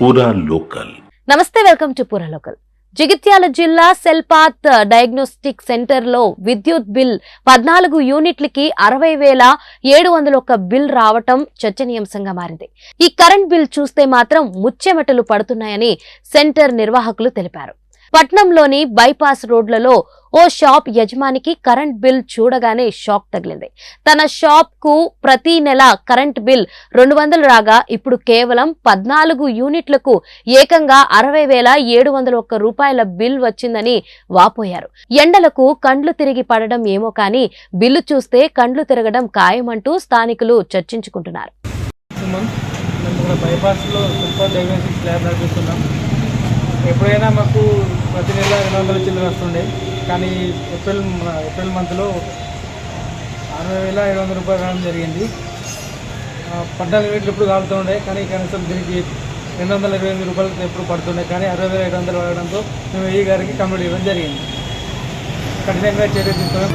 పూరా లోకల్. నమస్తే, welcome to పూరా లోకల్. జగిత్యాల జిల్లా సెల్పాత్ డయాగ్నోస్టిక్ సెంటర్ లో విద్యుత్ బిల్ 14 యూనిట్లకి 60,701 బిల్ రావటం చర్చనీయాంశంగా మారింది. ఈ కరెంట్ బిల్ చూస్తే మాత్రం ముచ్చెమటలు పడుతున్నాయని సెంటర్ నిర్వాహకులు తెలిపారు. పట్నంలోని బైపాస్ రోడ్లలో ఓ షాప్ యజమానికి కరెంట్ బిల్ చూడగానే షాక్ తగిలింది. తన షాప్ కు ప్రతి నెల కరెంట్ బిల్ 200 రాగా ఇప్పుడు కేవలం 14 యూనిట్లకు ఏకంగా 60,701 రూపాయల బిల్ వచ్చిందని వాపోయారు. ఎండలకు కండ్లు తిరిగి పడడం ఏమో కానీ బిల్లు చూస్తే కండ్లు తిరగడం ఖాయమంటూ స్థానికులు చర్చించుకుంటున్నారు. ఎప్పుడైనా మాకు ప్రతి నెల 200 చిల్లర వస్తుండే, కానీ ఏప్రిల్ మంత్లో 60,700 రూపాయలు రావడం జరిగింది. 14 యూనిట్లు ఎప్పుడు కాలుతుండే, కానీ కనీసం దీనికి 228 రూపాయలు ఎప్పుడు పడుతుండే, కానీ 60,700 పడడంతో మేము ఈ గారికి కంప్లీట్ ఇవ్వడం జరిగింది. కఠినంగా చర్య తీసుకున్నాం.